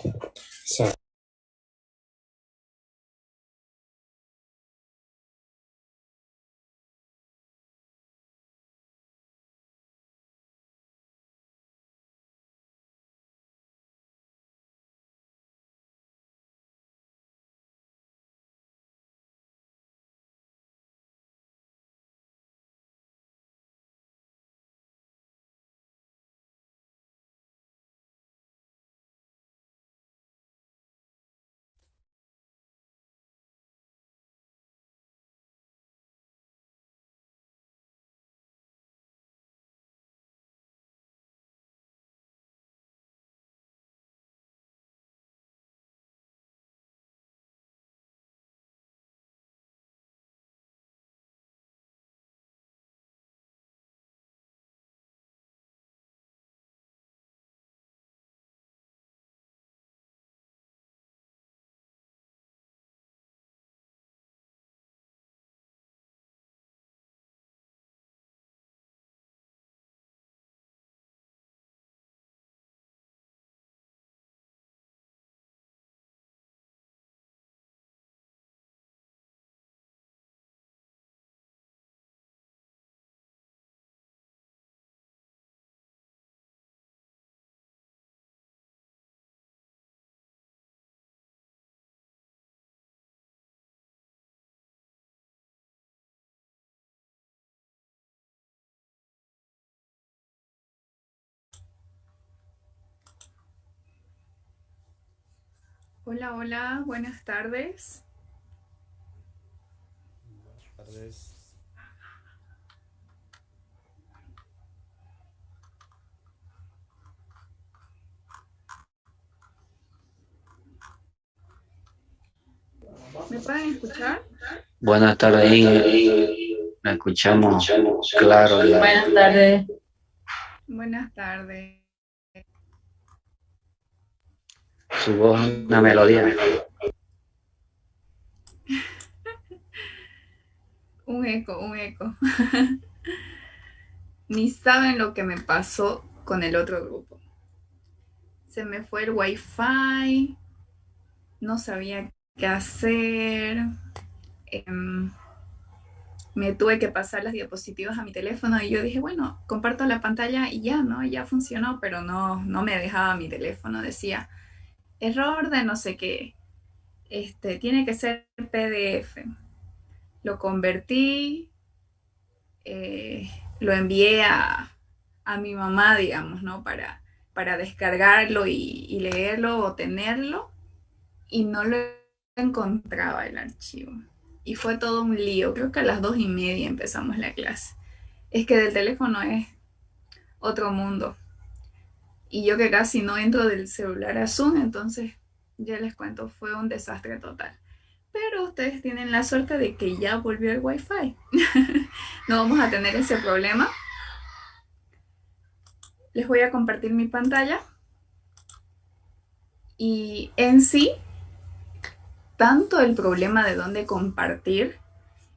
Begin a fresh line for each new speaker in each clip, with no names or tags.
Exacto.
Hola, hola, buenas tardes.
Buenas tardes.
¿Me pueden escuchar?
Buenas tardes, Ingrid. La escuchamos claro.
Buenas tardes.
Buenas tardes.
Su voz es una melodía.
Un eco, un eco. Ni saben lo que me pasó con el otro grupo. Se me fue el wifi, no sabía qué hacer. em, Me tuve que pasar las diapositivas a mi teléfono y yo dije, bueno, comparto la pantalla y ya, ¿no? Ya funcionó, pero no me dejaba mi teléfono. Decía, error de no sé qué. Tiene que ser PDF. Lo convertí, eh, lo envié a mi mamá, digamos, ¿no? Para descargarlo y leerlo o tenerlo, y no lo encontraba el archivo. Y fue todo un lío. Creo que a las 2:30 empezamos la clase. Es que del teléfono es otro mundo. Y yo que casi no entro del celular a Zoom, entonces ya les cuento, fue un desastre total. Pero ustedes tienen la suerte de que ya volvió el wifi. No vamos a tener ese problema. Les voy a compartir mi pantalla. Y en sí, tanto el problema de dónde compartir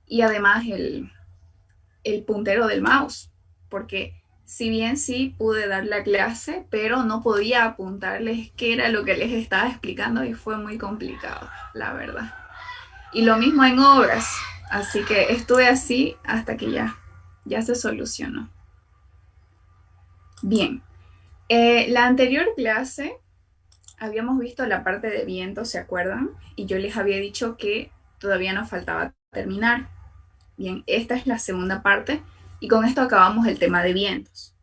y además el puntero del mouse. Porque si bien sí pude dar la clase, pero no podía apuntarles qué era lo que les estaba explicando y fue muy complicado, la verdad. Y lo mismo en obras. Así que estuve así hasta que ya se solucionó. Bien, la anterior clase habíamos visto la parte de viento, ¿se acuerdan? Y yo les había dicho que todavía nos faltaba terminar. Bien, esta es la segunda parte y con esto acabamos el tema de vientos.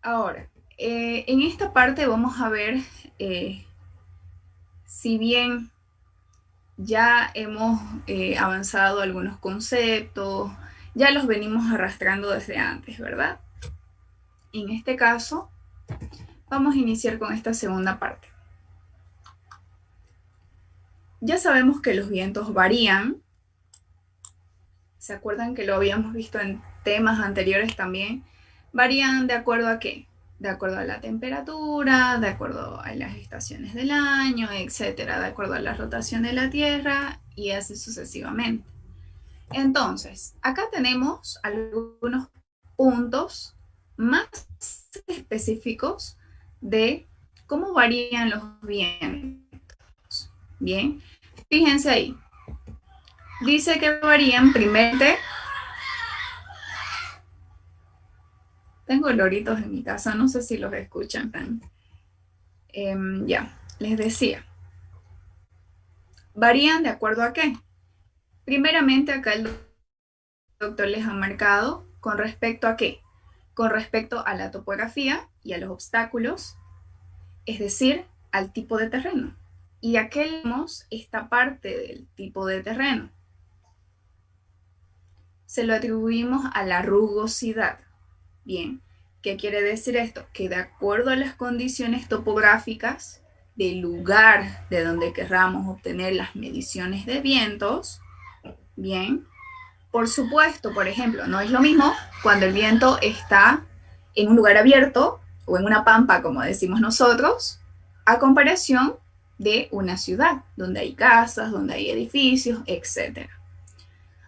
Ahora, en esta parte vamos a ver, eh, si bien ya hemos avanzado algunos conceptos, ya los venimos arrastrando desde antes, ¿verdad? En este caso, vamos a iniciar con esta segunda parte. Ya sabemos que los vientos varían. ¿Se acuerdan que lo habíamos visto en temas anteriores también? Varían de acuerdo a qué? De acuerdo a la temperatura, de acuerdo a las estaciones del año, etcétera, de acuerdo a la rotación de la Tierra y así sucesivamente. Entonces, acá tenemos algunos puntos más específicos de ¿cómo varían los vientos? Bien, fíjense ahí. Dice que varían primero. Tengo loritos en mi casa, no sé si los escuchan. Ya, les decía. Varían de acuerdo a qué. Primeramente, acá el doctor les ha marcado con respecto a qué. Con respecto a la topografía y a los obstáculos, es decir, al tipo de terreno. ¿Y a qué leemos esta parte del tipo de terreno? Se lo atribuimos a la rugosidad. Bien, ¿qué quiere decir esto? Que de acuerdo a las condiciones topográficas del lugar de donde querramos obtener las mediciones de vientos, bien, por supuesto, por ejemplo, no es lo mismo cuando el viento está en un lugar abierto o en una pampa, como decimos nosotros, a comparación de una ciudad, donde hay casas, donde hay edificios, etc.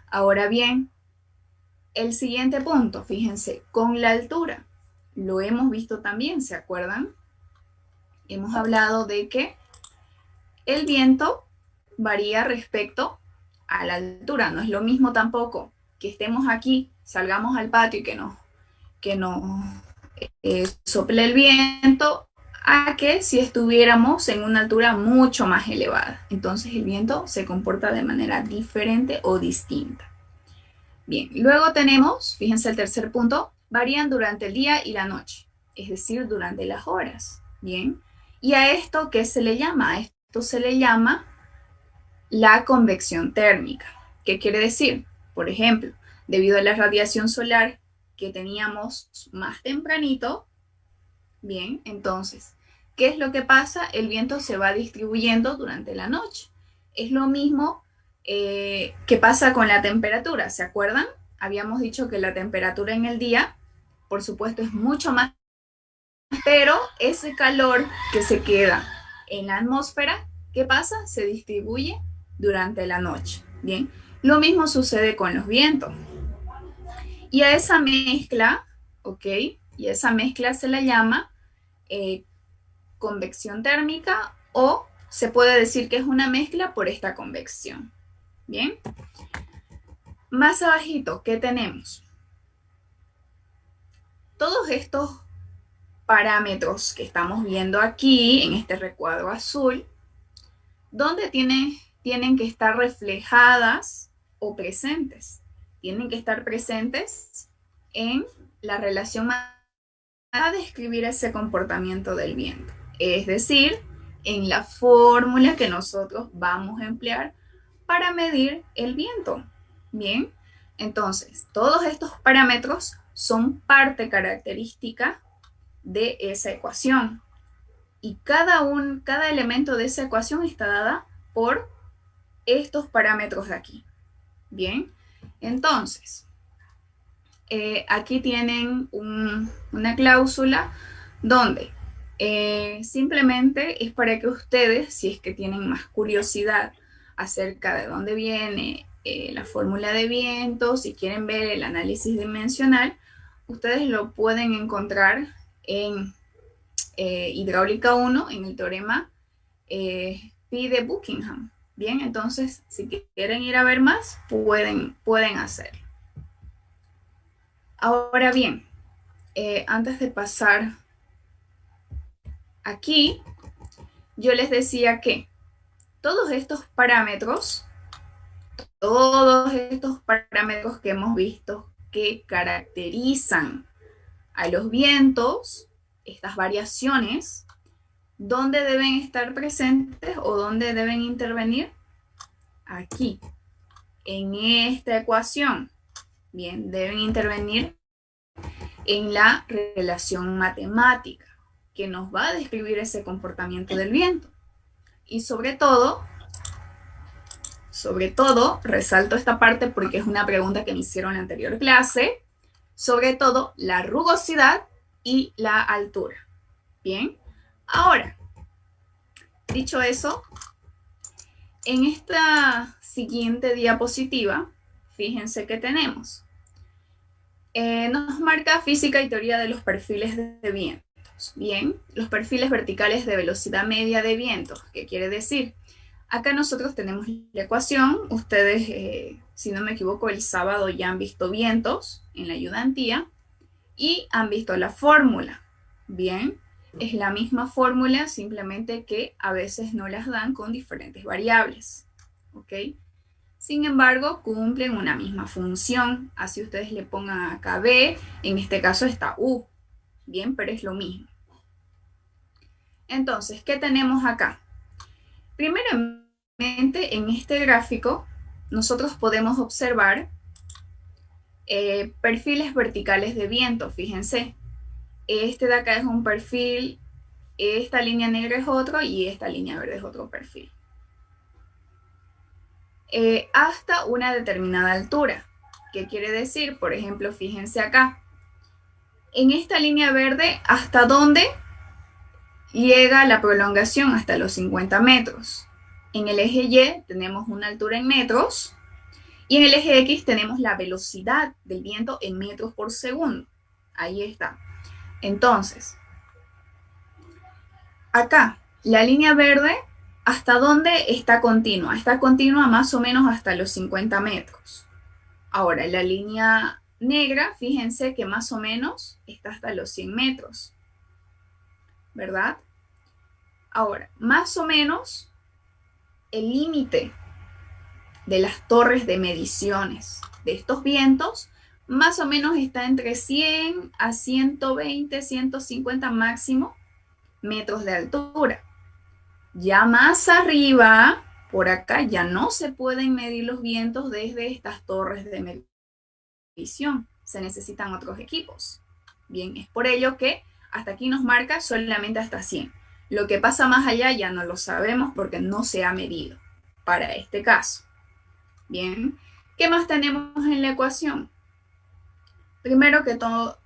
Ahora bien, el siguiente punto, fíjense, con la altura. Lo hemos visto también, ¿se acuerdan? Hemos hablado de que el viento varía respecto a la altura. No es lo mismo tampoco que estemos aquí, salgamos al patio y que nos sople el viento, a que si estuviéramos en una altura mucho más elevada. Entonces el viento se comporta de manera diferente o distinta. Bien, luego tenemos, fíjense el tercer punto, varían durante el día y la noche, es decir, durante las horas. Bien, ¿y a esto qué se le llama? A esto se le llama la convección térmica. ¿Qué quiere decir? Por ejemplo, debido a la radiación solar que teníamos más tempranito, bien, entonces, ¿qué es lo que pasa? El viento se va distribuyendo durante la noche. Es lo mismo que pasa con la temperatura, ¿se acuerdan? Habíamos dicho que la temperatura en el día, por supuesto, es mucho más, pero ese calor que se queda en la atmósfera, ¿qué pasa? Se distribuye durante la noche, ¿bien? Lo mismo sucede con los vientos. Y a esa mezcla, ¿ok? Y esa mezcla se la llama convección térmica, o se puede decir que es una mezcla por esta convección. Bien, más abajito, ¿qué tenemos? Todos estos parámetros que estamos viendo aquí en este recuadro azul, ¿dónde tienen que estar reflejadas o presentes? Tienen que estar presentes en la relación a describir ese comportamiento del viento, es decir, en la fórmula que nosotros vamos a emplear para medir el viento. Bien, entonces, todos estos parámetros son parte característica de esa ecuación. Y cada elemento de esa ecuación está dada por estos parámetros de aquí. Bien, entonces, aquí tienen una cláusula donde simplemente es para que ustedes, si es que tienen más curiosidad acerca de dónde viene la fórmula de viento, si quieren ver el análisis dimensional, ustedes lo pueden encontrar en hidráulica 1, en el teorema Pi de Buckingham. Bien, entonces, si quieren ir a ver más, pueden hacerlo. Ahora bien, antes de pasar aquí, yo les decía que todos estos parámetros que hemos visto que caracterizan a los vientos, estas variaciones, ¿dónde deben estar presentes o dónde deben intervenir? Aquí, en esta ecuación. Bien, deben intervenir en la relación matemática que nos va a describir ese comportamiento del viento. Y sobre todo, resalto esta parte porque es una pregunta que me hicieron en la anterior clase, sobre todo la rugosidad y la altura. Bien, ahora, dicho eso, en esta siguiente diapositiva, fíjense que tenemos. Nos marca física y teoría de los perfiles de vientos. tenemos? Bien, los perfiles verticales de velocidad media de viento. ¿Qué quiere decir? Acá nosotros tenemos la ecuación. Ustedes, si no me equivoco, el sábado ya han visto vientos en la ayudantía y han visto la fórmula. Bien, es la misma fórmula, simplemente que a veces no las dan con diferentes variables. ¿Ok? Sin embargo, cumplen una misma función. Así ustedes le pongan acá B, en este caso está U. Bien, pero es lo mismo. Entonces, ¿qué tenemos acá? Primeramente, en este gráfico, nosotros podemos observar perfiles verticales de viento. Fíjense, este de acá es un perfil, esta línea negra es otro y esta línea verde es otro perfil. Hasta una determinada altura. ¿Qué quiere decir? Por ejemplo, fíjense acá. En esta línea verde, ¿hasta dónde llega la prolongación? Hasta los 50 metros. En el eje Y tenemos una altura en metros y en el eje X tenemos la velocidad del viento en metros por segundo. Ahí está. Entonces, acá, la línea verde, ¿hasta dónde está continua? Está continua más o menos hasta los 50 metros. Ahora, la línea negra, fíjense que más o menos está hasta los 100 metros, ¿verdad? Ahora, más o menos el límite de las torres de mediciones de estos vientos más o menos está entre 100 a 120, 150 máximo metros de altura. Ya más arriba, por acá, ya no se pueden medir los vientos desde estas torres de medición. Se necesitan otros equipos. Bien, es por ello que hasta aquí nos marca solamente hasta 100. Lo que pasa más allá ya no lo sabemos porque no se ha medido para este caso. Bien, ¿qué más tenemos en la ecuación? Primero que todo,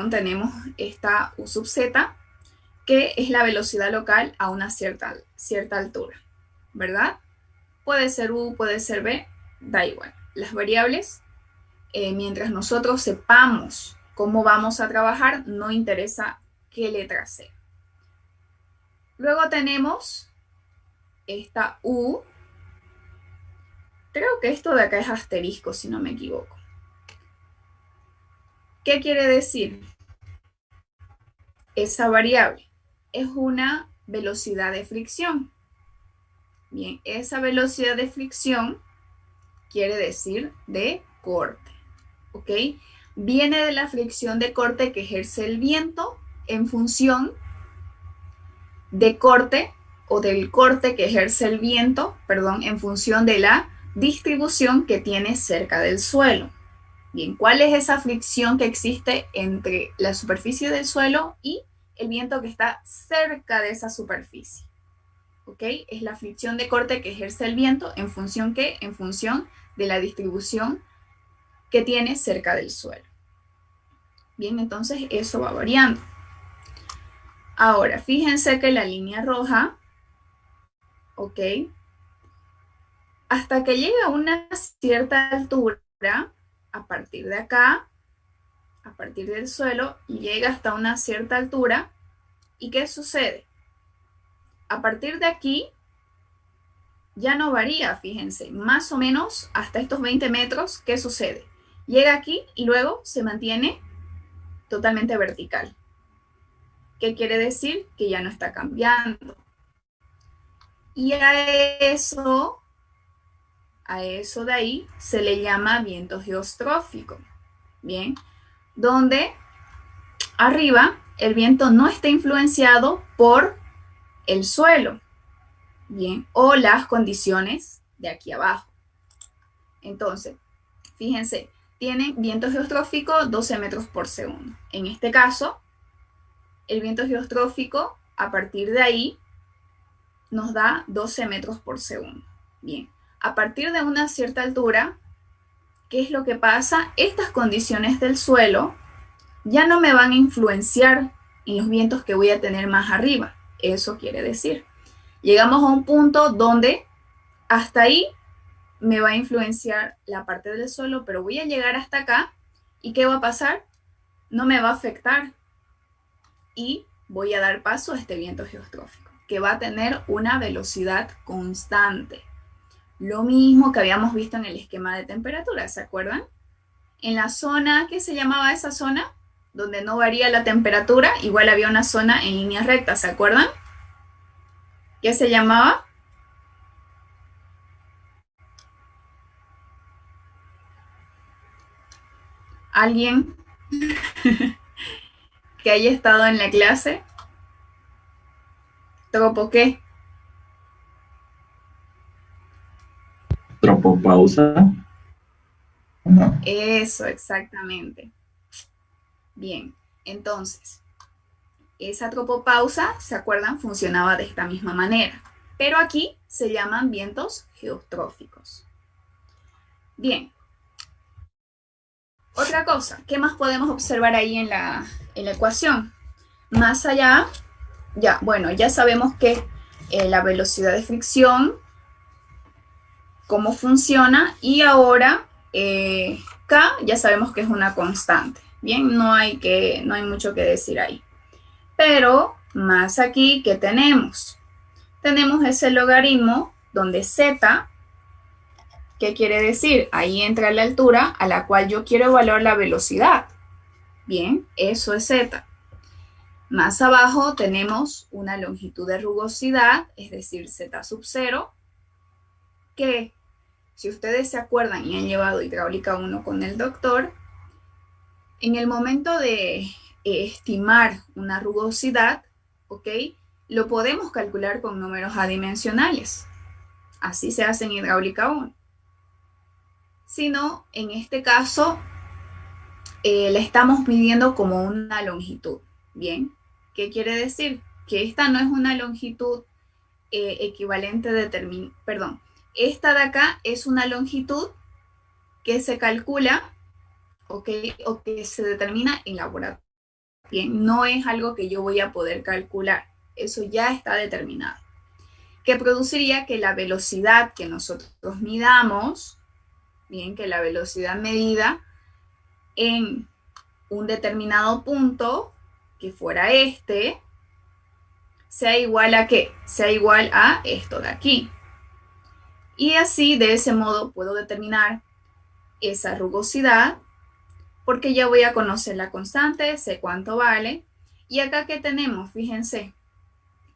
tenemos esta U sub z, que es la velocidad local a una cierta altura, ¿verdad? Puede ser U, puede ser B, da igual. Las variables, mientras nosotros sepamos cómo vamos a trabajar, no interesa qué letra sea. Luego tenemos esta U. Creo que esto de acá es asterisco, si no me equivoco. ¿Qué quiere decir? Esa variable es una velocidad de fricción. Bien, esa velocidad de fricción quiere decir de corte, ¿ok? Viene de la fricción de corte que ejerce el viento en función de corte o del corte que ejerce el viento, en función de la distribución que tiene cerca del suelo. Bien, ¿cuál es esa fricción que existe entre la superficie del suelo y el viento que está cerca de esa superficie? ¿Ok? Es la fricción de corte que ejerce el viento en función de la distribución que tiene cerca del suelo. Bien, entonces eso va variando. Ahora, fíjense que la línea roja, ¿ok? Hasta que llega a una cierta altura, a partir de acá, a partir del suelo, llega hasta una cierta altura. ¿Y qué sucede? A partir de aquí, ya no varía, fíjense, más o menos hasta estos 20 metros, ¿qué sucede? Llega aquí y luego se mantiene totalmente vertical. ¿Qué quiere decir? Que ya no está cambiando. Y a eso de ahí se le llama viento geostrófico. Bien, donde arriba el viento no está influenciado por el suelo, bien, o las condiciones de aquí abajo. Entonces, fíjense, tienen viento geostrófico 12 metros por segundo. En este caso, el viento geostrófico a partir de ahí nos da 12 metros por segundo. Bien, a partir de una cierta altura, ¿qué es lo que pasa? Estas condiciones del suelo ya no me van a influenciar en los vientos que voy a tener más arriba. Eso quiere decir, llegamos a un punto donde hasta ahí me va a influenciar la parte del suelo, pero voy a llegar hasta acá y ¿qué va a pasar? No me va a afectar y voy a dar paso a este viento geostrófico, que va a tener una velocidad constante. Lo mismo que habíamos visto en el esquema de temperatura, ¿se acuerdan? En la zona, ¿qué se llamaba esa zona? Donde no varía la temperatura, igual había una zona en línea recta, ¿se acuerdan? ¿Qué se llamaba? ¿Alguien que haya estado en la clase? ¿Tropo qué?
Tropopausa. No.
Eso, exactamente. Bien, entonces, esa tropopausa, ¿se acuerdan? Funcionaba de esta misma manera. Pero aquí se llaman vientos geostróficos. Bien. Otra cosa, ¿qué más podemos observar ahí en la ecuación? Más allá, ya sabemos que la velocidad de fricción, cómo funciona, y ahora K ya sabemos que es una constante. Bien, no hay mucho que decir ahí. Pero más aquí, ¿qué tenemos? Tenemos ese logaritmo donde Z, ¿qué quiere decir? Ahí entra la altura a la cual yo quiero evaluar la velocidad. Bien, eso es Z. Más abajo tenemos una longitud de rugosidad, es decir, Z sub 0, que si ustedes se acuerdan y han llevado hidráulica 1 con el doctor, en el momento de estimar una rugosidad, ¿ok? Lo podemos calcular con números adimensionales. Así se hace en hidráulica 1. Sino, en este caso, la estamos midiendo como una longitud. Bien, ¿qué quiere decir? Que esta no es una longitud equivalente perdón, esta de acá es una longitud que se calcula, ¿okay? O que se determina en laboratorio. Bien, no es algo que yo voy a poder calcular, eso ya está determinado. Que produciría que la velocidad que nosotros midamos, bien, que la velocidad medida en un determinado punto, que fuera este, sea igual a ¿qué? Sea igual a esto de aquí. Y así, de ese modo, puedo determinar esa rugosidad, porque ya voy a conocer la constante, sé cuánto vale. Y acá, ¿qué tenemos? Fíjense,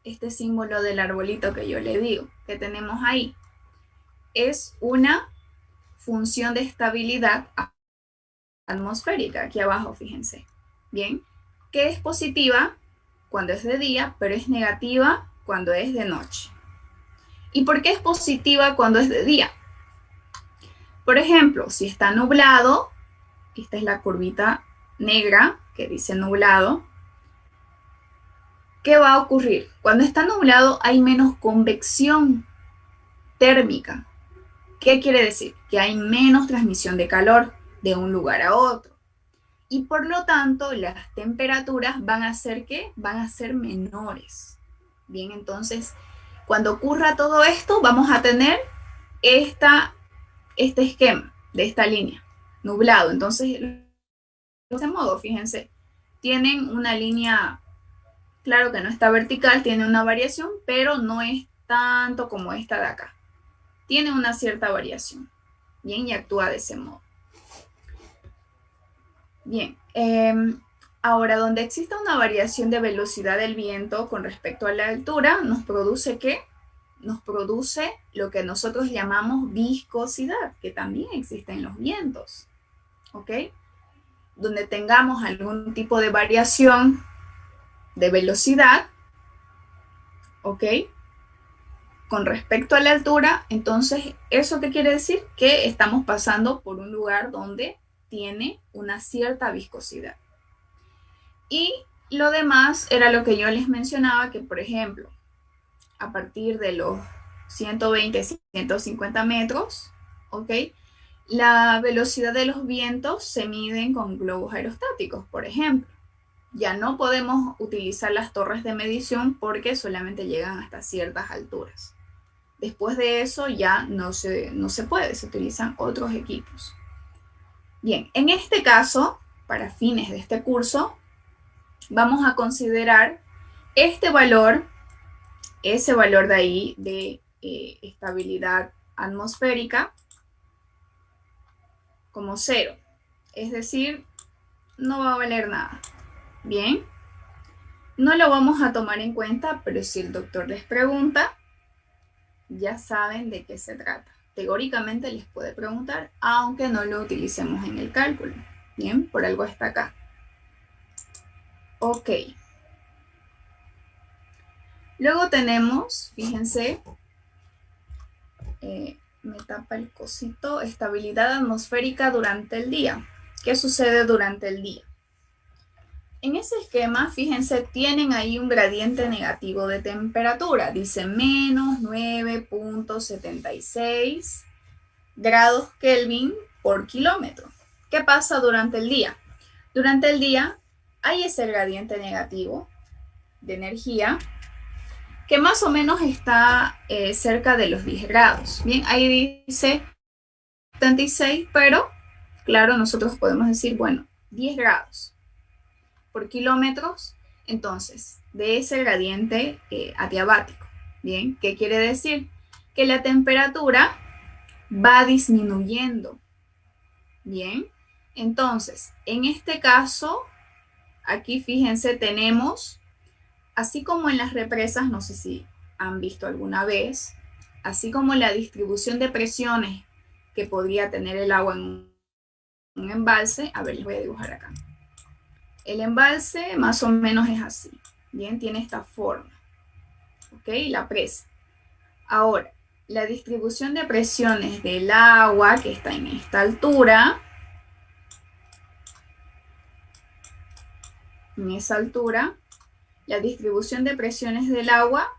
este símbolo del arbolito que yo le digo, que tenemos ahí, es una función de estabilidad atmosférica, aquí abajo, fíjense. Bien, que es positiva cuando es de día, pero es negativa cuando es de noche. ¿Y por qué es positiva cuando es de día? Por ejemplo, si está nublado, esta es la curvita negra que dice nublado, ¿qué va a ocurrir? Cuando está nublado hay menos convección térmica. ¿Qué quiere decir? Que hay menos transmisión de calor de un lugar a otro. Y por lo tanto, las temperaturas van a ser ¿qué? Van a ser menores. Bien, entonces, cuando ocurra todo esto, vamos a tener este esquema de esta línea, nublado. Entonces, de ese modo, fíjense, tienen una línea, claro que no está vertical, tiene una variación, pero no es tanto como esta de acá. Tiene una cierta variación. Bien, y actúa de ese modo. Bien, ahora donde exista una variación de velocidad del viento con respecto a la altura, nos produce ¿qué? Nos produce lo que nosotros llamamos viscosidad, que también existe en los vientos, ¿ok? Donde tengamos algún tipo de variación de velocidad, ¿ok? Con respecto a la altura, entonces, ¿eso qué quiere decir? Que estamos pasando por un lugar donde tiene una cierta viscosidad. Y lo demás era lo que yo les mencionaba, que por ejemplo, a partir de los 120, 150 metros, ¿ok? La velocidad de los vientos se miden con globos aerostáticos, por ejemplo. Ya no podemos utilizar las torres de medición porque solamente llegan hasta ciertas alturas. Después de eso ya no se puede, se utilizan otros equipos. Bien, en este caso, para fines de este curso, vamos a considerar este valor, ese valor de ahí de estabilidad atmosférica como 0. Es decir, no va a valer nada. Bien, no lo vamos a tomar en cuenta, pero si el doctor les pregunta, ya saben de qué se trata. Teóricamente les puede preguntar, aunque no lo utilicemos en el cálculo. Bien, por algo está acá. Ok. Luego tenemos, fíjense, me tapa el cosito, estabilidad atmosférica durante el día. ¿Qué sucede durante el día? En ese esquema, fíjense, tienen ahí un gradiente negativo de temperatura. Dice menos 9.76 grados Kelvin por kilómetro. ¿Qué pasa durante el día? Durante el día hay ese gradiente negativo de energía que más o menos está cerca de los 10 grados. Bien, ahí dice 76, pero claro, nosotros podemos decir, bueno, 10 grados por kilómetros, entonces, de ese gradiente adiabático. Bien, ¿qué quiere decir? Que la temperatura va disminuyendo. Bien, entonces, en este caso, aquí fíjense, tenemos, así como en las represas, no sé si han visto alguna vez, así como la distribución de presiones que podría tener el agua en un embalse, a ver, les voy a dibujar acá. El embalse más o menos es así, bien, tiene esta forma, ¿ok? La presa. Ahora, la distribución de presiones del agua que está en esta altura, en esa altura, la distribución de presiones del agua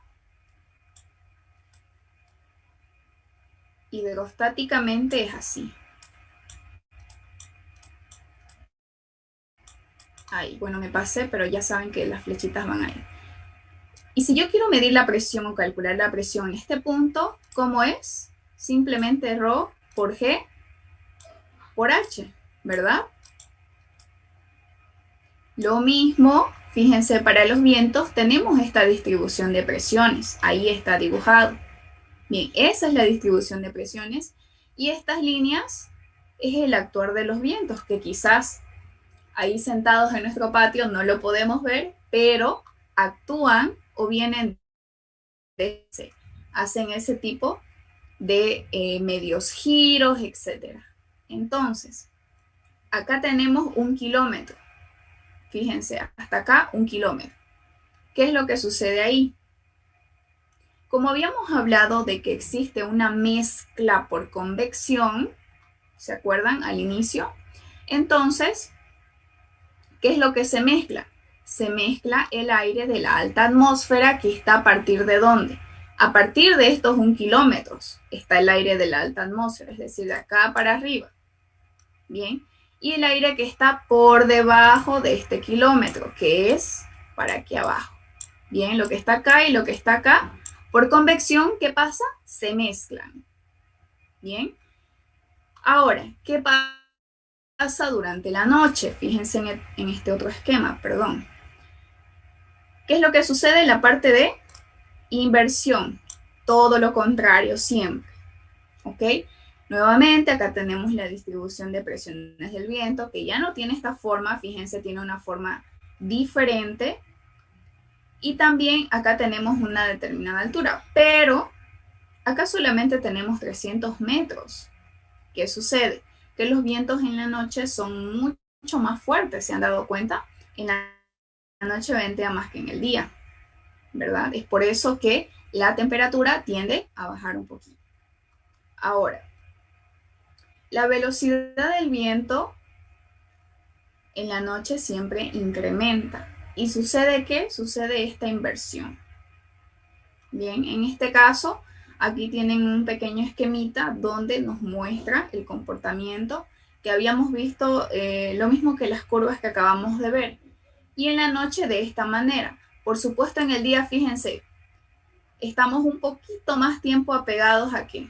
hidrostáticamente es así. Ahí, bueno, me pasé, pero ya saben que las flechitas van ahí. Y si yo quiero medir la presión o calcular la presión en este punto, ¿cómo es? Simplemente ρ por G por H, ¿verdad? Lo mismo, fíjense, para los vientos tenemos esta distribución de presiones. Ahí está dibujado. Bien, esa es la distribución de presiones. Y estas líneas es el actuar de los vientos, que quizás ahí sentados en nuestro patio no lo podemos ver, pero actúan o vienen de ese, hacen ese tipo de medios giros, etc. Entonces, acá tenemos 1 kilómetro. Fíjense, hasta acá 1 kilómetro. ¿Qué es lo que sucede ahí? Como habíamos hablado de que existe una mezcla por convección, ¿se acuerdan al inicio? Entonces, ¿qué es lo que se mezcla? Se mezcla el aire de la alta atmósfera que está a partir de ¿dónde? A partir de estos 1 kilómetro está el aire de la alta atmósfera, es decir, de acá para arriba. Bien, y el aire que está por debajo de este kilómetro, que es para aquí abajo. Bien, lo que está acá y lo que está acá, por convección, ¿qué pasa? Se mezclan. Bien, ahora, ¿qué pasa durante la noche? Fíjense en este otro esquema, perdón. ¿Qué es lo que sucede en la parte de inversión? Todo lo contrario siempre. ¿Ok? Nuevamente, acá tenemos la distribución de presiones del viento, que ya no tiene esta forma, fíjense, tiene una forma diferente. Y también acá tenemos una determinada altura, pero acá solamente tenemos 300 metros. ¿Qué sucede? Que los vientos en la noche son mucho más fuertes, ¿se han dado cuenta? En la noche ventea más que en el día, ¿verdad? Es por eso que la temperatura tiende a bajar un poquito. Ahora, la velocidad del viento en la noche siempre incrementa. ¿Y sucede qué? Sucede esta inversión. Bien, en este caso, aquí tienen un pequeño esquemita donde nos muestra el comportamiento que habíamos visto, lo mismo que las curvas que acabamos de ver. Y en la noche de esta manera. Por supuesto, en el día, fíjense, estamos un poquito más tiempo apegados aquí.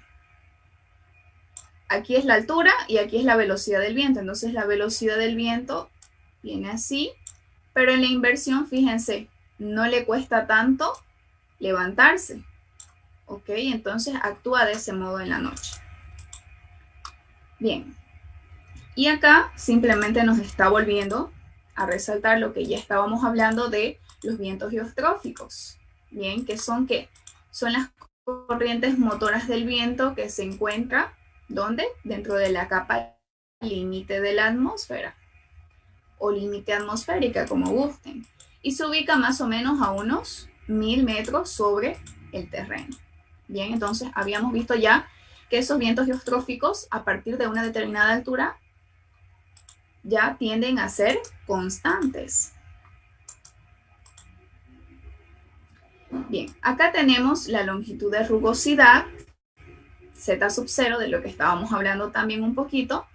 Aquí es la altura y aquí es la velocidad del viento. Entonces la velocidad del viento viene así Pero en la inversión, fíjense, no le cuesta tanto levantarse. ¿Ok? Entonces actúa de ese modo en la noche. Bien. Y acá simplemente nos está volviendo a resaltar lo que ya estábamos hablando de los vientos geostróficos. Bien, ¿qué son qué? Son las corrientes motoras del viento que se encuentran, ¿dónde? Dentro de la capa límite de la atmósfera o límite atmosférica, como gusten. Y se ubica más o menos a unos 1000 metros sobre el terreno. Bien, entonces habíamos visto ya que esos vientos geostróficos a partir de una determinada altura ya tienden a ser constantes. Bien, acá tenemos la longitud de rugosidad, Z sub 0, de lo que estábamos hablando también un poquito,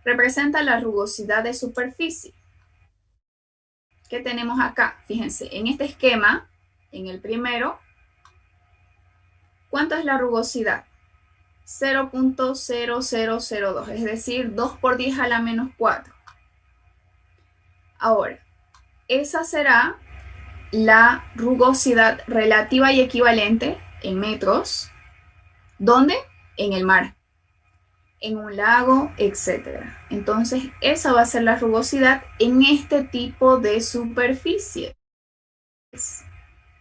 representa la rugosidad de superficie. ¿Qué tenemos acá? Fíjense, en este esquema, en el primero, ¿cuánto es la rugosidad? 0.0002, es decir, 2 por 10 a la menos 4. Ahora, esa será la rugosidad relativa y equivalente en metros. ¿Dónde? En el mar, en un lago, etc. Entonces, esa va a ser la rugosidad en este tipo de superficies.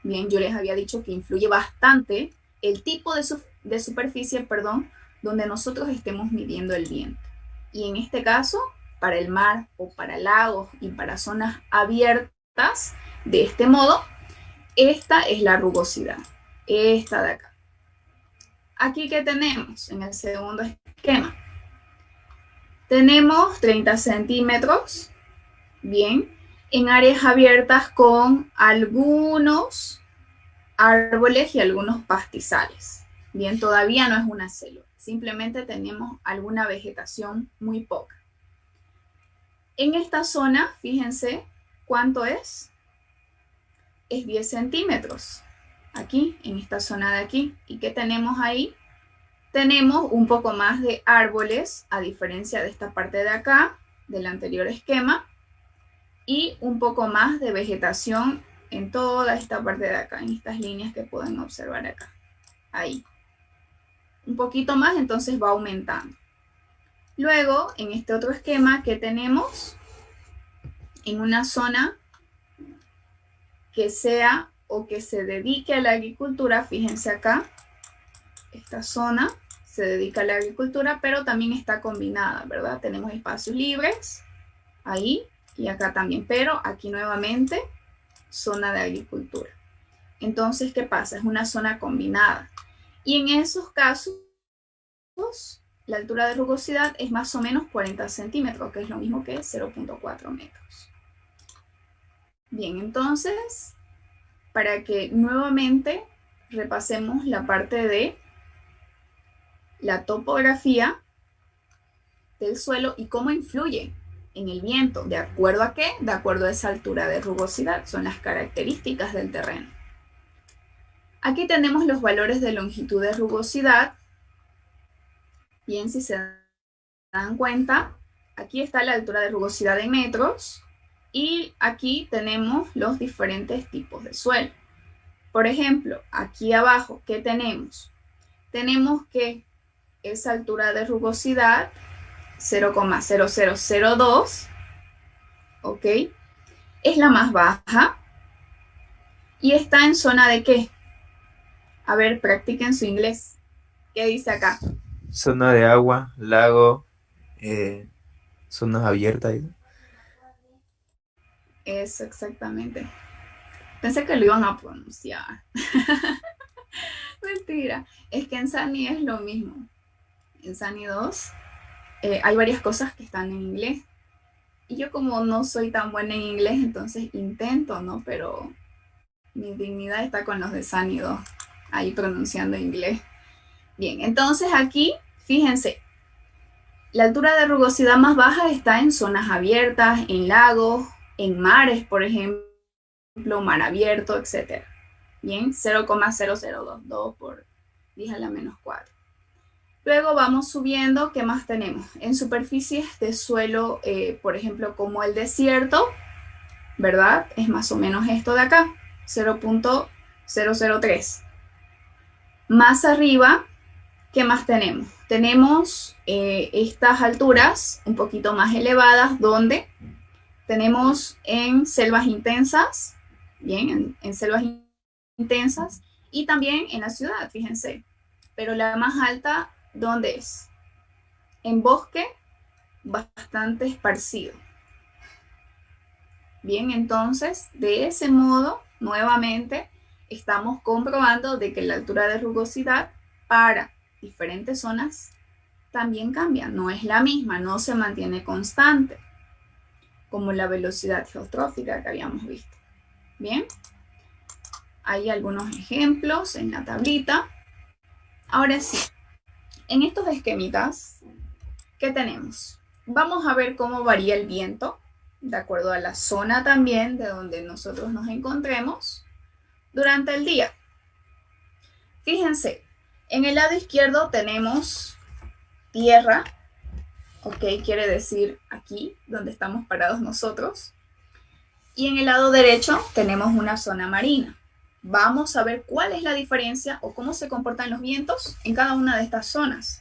Bien, yo les había dicho que influye bastante el tipo de superficie, perdón, donde nosotros estemos midiendo el viento. Y en este caso, para el mar o para lagos y para zonas abiertas, de este modo, esta es la rugosidad, esta de acá. Aquí, ¿qué tenemos en el segundo esquema? Tenemos 30 centímetros, bien, en áreas abiertas con algunos árboles y algunos pastizales. Bien, todavía no es una selva, simplemente tenemos alguna vegetación muy poca. En esta zona, fíjense, ¿cuánto es? Es 10 centímetros. Aquí, en esta zona de aquí. ¿Y qué tenemos ahí? Tenemos un poco más de árboles, a diferencia de esta parte de acá, del anterior esquema, y un poco más de vegetación en toda esta parte de acá, en estas líneas que pueden observar acá. Ahí. Un poquito más, entonces va aumentando. Luego, en este otro esquema, ¿qué tenemos? En una zona que sea o que se dedique a la agricultura, fíjense acá, esta zona se dedica a la agricultura, pero también está combinada, ¿verdad? Tenemos espacios libres, ahí y acá también, pero aquí nuevamente, zona de agricultura. Entonces, ¿qué pasa? Es una zona combinada. Y en esos casos, la altura de rugosidad es más o menos 40 centímetros, que es lo mismo que 0.4 metros. Bien, entonces, para que nuevamente repasemos la parte de la topografía del suelo y cómo influye en el viento. ¿De acuerdo a qué? De acuerdo a esa altura de rugosidad. Son las características del terreno. Aquí tenemos los valores de longitud de rugosidad. Bien, si se dan cuenta, aquí está la altura de rugosidad en metros y aquí tenemos los diferentes tipos de suelo. Por ejemplo, aquí abajo, ¿qué tenemos? Tenemos que esa altura de rugosidad 0,0002, ¿ok? Es la más baja y está en zona de ¿qué? A ver, practiquen su inglés. ¿Qué dice acá?
Zona de agua, lago, zonas abiertas.
Eso, exactamente. Pensé que lo iban a pronunciar. Mentira. Es que en Sani es lo mismo. En Sani 2 hay varias cosas que están en inglés. Y yo como no soy tan buena en inglés, entonces intento, ¿no? Pero mi dignidad está con los de Sani 2, ahí pronunciando inglés. Bien, entonces aquí, fíjense, la altura de rugosidad más baja está en zonas abiertas, en lagos, en mares, por ejemplo, mar abierto, etc. Bien, 0,0022 por 10 a la menos 4. Luego vamos subiendo, ¿qué más tenemos? En superficies de suelo, por ejemplo, como el desierto, ¿verdad? Es más o menos esto de acá, 0.003. Más arriba, ¿qué más tenemos? Tenemos estas alturas un poquito más elevadas donde tenemos en selvas intensas, bien, en selvas intensas y también en la ciudad, fíjense. Pero la más alta, ¿dónde es? En bosque bastante esparcido. Bien, entonces, de ese modo, nuevamente, estamos comprobando de que la altura de rugosidad para diferentes zonas también cambia, no es la misma, no se mantiene constante, como la velocidad geostrófica que habíamos visto. Bien, hay algunos ejemplos en la tablita. Ahora sí, en estos esquemitas, ¿qué tenemos? Vamos a ver cómo varía el viento, de acuerdo a la zona también de donde nosotros nos encontremos durante el día. Fíjense, en el lado izquierdo tenemos tierra, ok, quiere decir aquí donde estamos parados nosotros. Y en el lado derecho tenemos una zona marina. Vamos a ver cuál es la diferencia o cómo se comportan los vientos en cada una de estas zonas.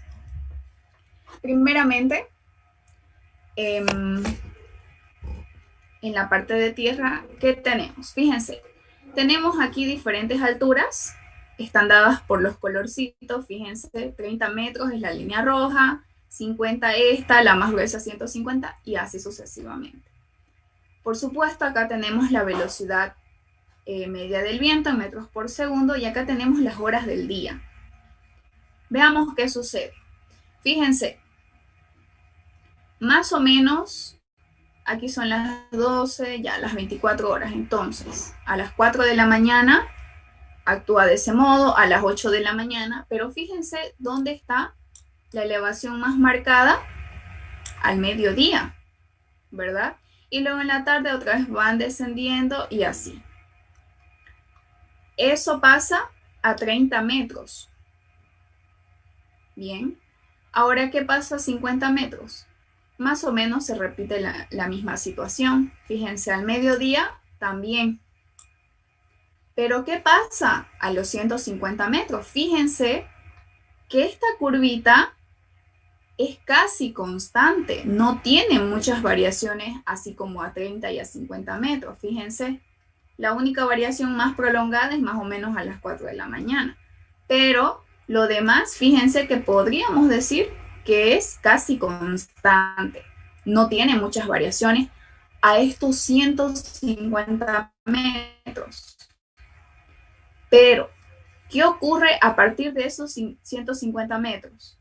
Primeramente, en la parte de tierra, ¿qué tenemos? Fíjense, tenemos aquí diferentes alturas, están dadas por los colorcitos, fíjense, 30 metros es la línea roja, 50 esta, la más gruesa 150 y así sucesivamente. Por supuesto, acá tenemos la velocidad media del viento en metros por segundo y acá tenemos las horas del día. Veamos qué sucede. Fíjense, más o menos, aquí son las 12, ya las 24 horas. Entonces, a las 4 de la mañana actúa de ese modo, a las 8 de la mañana, pero fíjense dónde está la elevación más marcada al mediodía, ¿verdad? Y luego en la tarde otra vez van descendiendo y así. Eso pasa a 30 metros. Bien. Ahora, ¿qué pasa a 50 metros? Más o menos se repite la misma situación. Fíjense, al mediodía también. Pero ¿qué pasa a los 150 metros? Fíjense que esta curvita es casi constante. No tiene muchas variaciones así como a 30 y a 50 metros. Fíjense, la única variación más prolongada es más o menos a las 4 de la mañana. Pero lo demás, fíjense que podríamos decir que es casi constante. No tiene muchas variaciones a estos 150 metros. Pero, ¿qué ocurre a partir de esos 150 metros?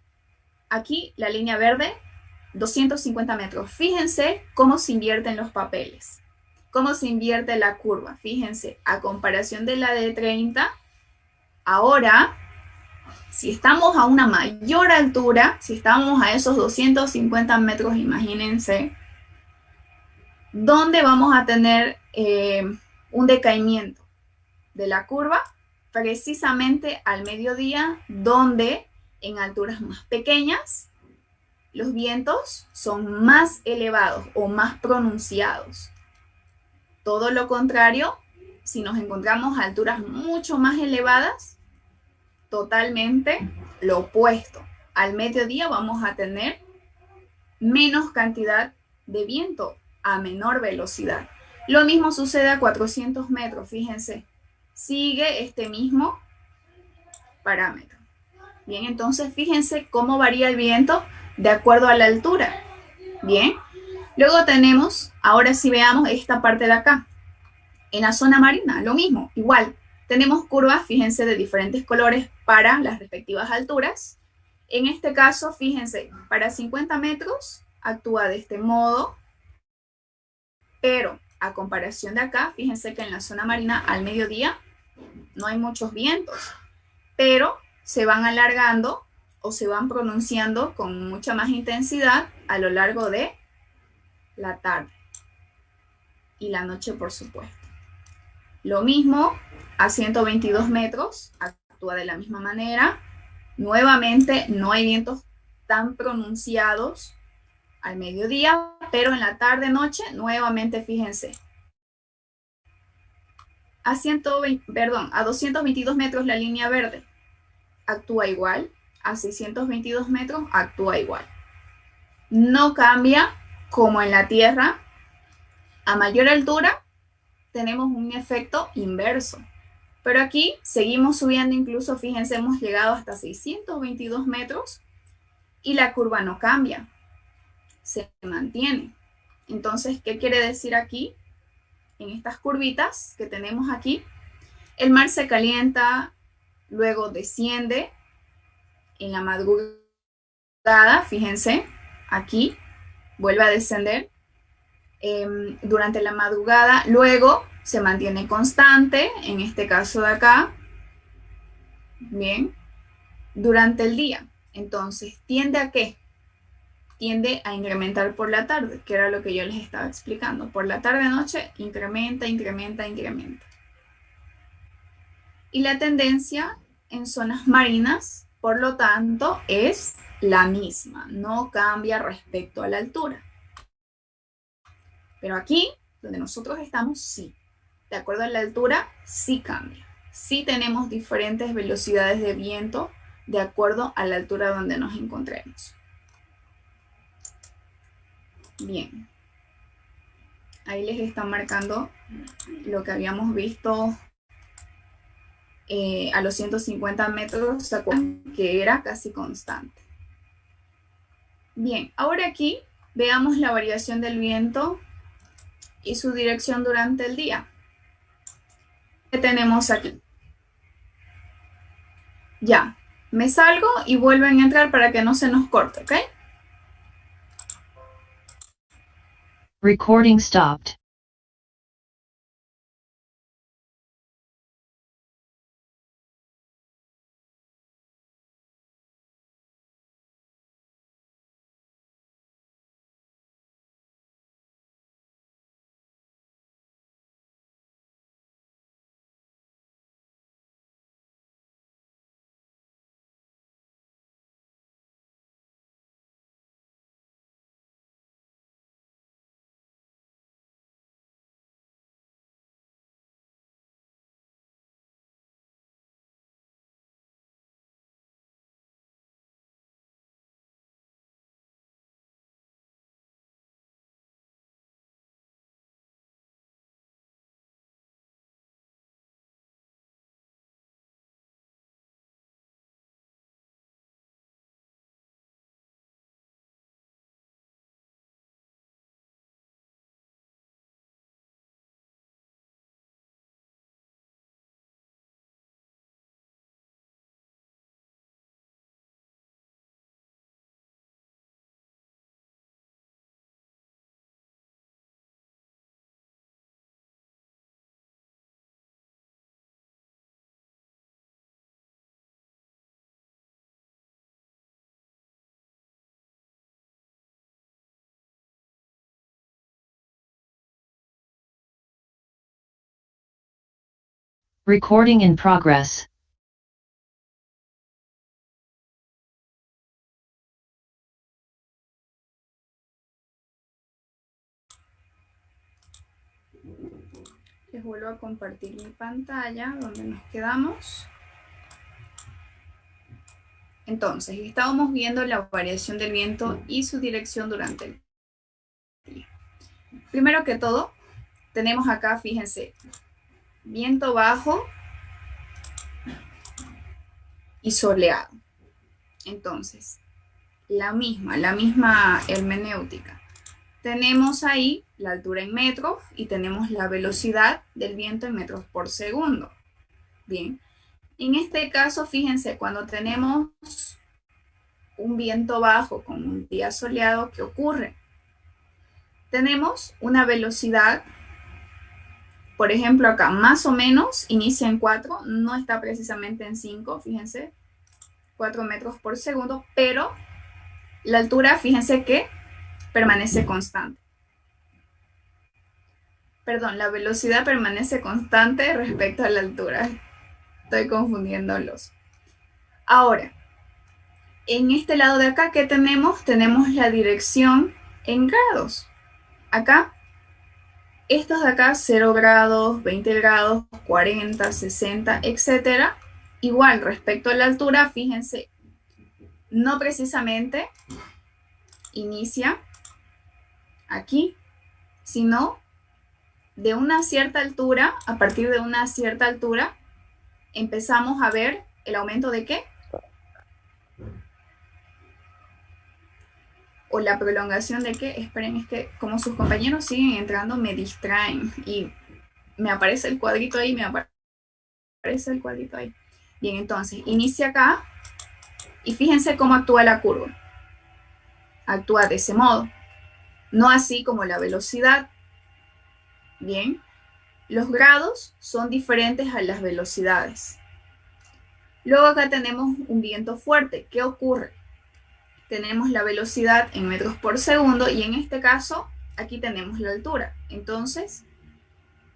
Aquí la línea verde, 250 metros. Fíjense cómo se invierten los papeles. Cómo se invierte la curva. Fíjense, a comparación de la de 30, ahora, si estamos a una mayor altura, si estamos a esos 250 metros, imagínense, ¿dónde vamos a tener un decaimiento de la curva? Precisamente al mediodía, donde en alturas más pequeñas los vientos son más elevados o más pronunciados. Todo lo contrario, si nos encontramos a alturas mucho más elevadas, totalmente lo opuesto. Al mediodía vamos a tener menos cantidad de viento a menor velocidad. Lo mismo sucede a 400 metros, fíjense. Sigue este mismo parámetro. Bien, entonces fíjense cómo varía el viento de acuerdo a la altura. Bien, luego tenemos, ahora sí veamos esta parte de acá. En la zona marina, lo mismo, igual. Tenemos curvas, fíjense, de diferentes colores para las respectivas alturas. En este caso, fíjense, para 50 metros actúa de este modo, pero a comparación de acá, fíjense que en la zona marina al mediodía no hay muchos vientos, pero se van alargando o se van pronunciando con mucha más intensidad a lo largo de la tarde y la noche, por supuesto. Lo mismo a 122 metros, actúa de la misma manera. Nuevamente, no hay vientos tan pronunciados al mediodía, pero en la tarde-noche, nuevamente, fíjense, A 222 metros la línea verde actúa igual, a 622 metros actúa igual. No cambia como en la Tierra. A mayor altura tenemos un efecto inverso. Pero aquí seguimos subiendo, incluso fíjense, hemos llegado hasta 622 metros y la curva no cambia, se mantiene. Entonces, ¿qué quiere decir aquí? En estas curvitas que tenemos aquí, el mar se calienta, luego desciende en la madrugada, fíjense, aquí vuelve a descender durante la madrugada, luego se mantiene constante, en este caso de acá, bien, durante el día. Entonces, ¿tiende a qué? Tiende a incrementar por la tarde, que era lo que yo les estaba explicando. Por la tarde-noche incrementa, incrementa, incrementa. Y la tendencia en zonas marinas, por lo tanto, es la misma, no cambia respecto a la altura. Pero aquí, donde nosotros estamos, sí. De acuerdo a la altura, sí cambia. Sí tenemos diferentes velocidades de viento de acuerdo a la altura donde nos encontremos. Bien. Ahí les están marcando lo que habíamos visto a los 150 metros, ¿se acuerdan? Que era casi constante. Bien, ahora aquí veamos la variación del viento y su dirección durante el día. ¿Qué tenemos aquí? Ya, me salgo y vuelven a entrar para que no se nos corte, ¿ok?
Recording stopped. Recording in progress.
Les vuelvo a compartir mi pantalla donde nos quedamos. Entonces, estábamos viendo la variación del viento y su dirección durante el día. Primero que todo, tenemos acá, fíjense, viento bajo y soleado. Entonces, la misma hermenéutica. Tenemos ahí la altura en metros y tenemos la velocidad del viento en metros por segundo. Bien, en este caso, fíjense, cuando tenemos un viento bajo con un día soleado, ¿qué ocurre? Tenemos una velocidad, por ejemplo acá, más o menos, inicia en 4, no está precisamente en 5, fíjense, 4 metros por segundo, pero la altura, fíjense que permanece constante. Perdón, la velocidad permanece constante respecto a la altura. Estoy confundiéndolos. Ahora, en este lado de acá, ¿qué tenemos? Tenemos la dirección en grados. Acá, Estos de acá, 0 grados, 20 grados, 40, 60, etcétera. Igual, respecto a la altura, fíjense, no precisamente inicia aquí, sino de una cierta altura, a partir de una cierta altura, empezamos a ver el aumento de ¿qué? O la prolongación de ¿qué? Esperen, es que como sus compañeros siguen entrando, me distraen y me aparece el cuadrito ahí, aparece el cuadrito ahí. Bien, entonces, inicia acá y fíjense cómo actúa la curva. Actúa de ese modo, no así como la velocidad. Bien, los grados son diferentes a las velocidades. Luego acá tenemos un viento fuerte. ¿Qué ocurre? Tenemos la velocidad en metros por segundo y en este caso aquí tenemos la altura. Entonces,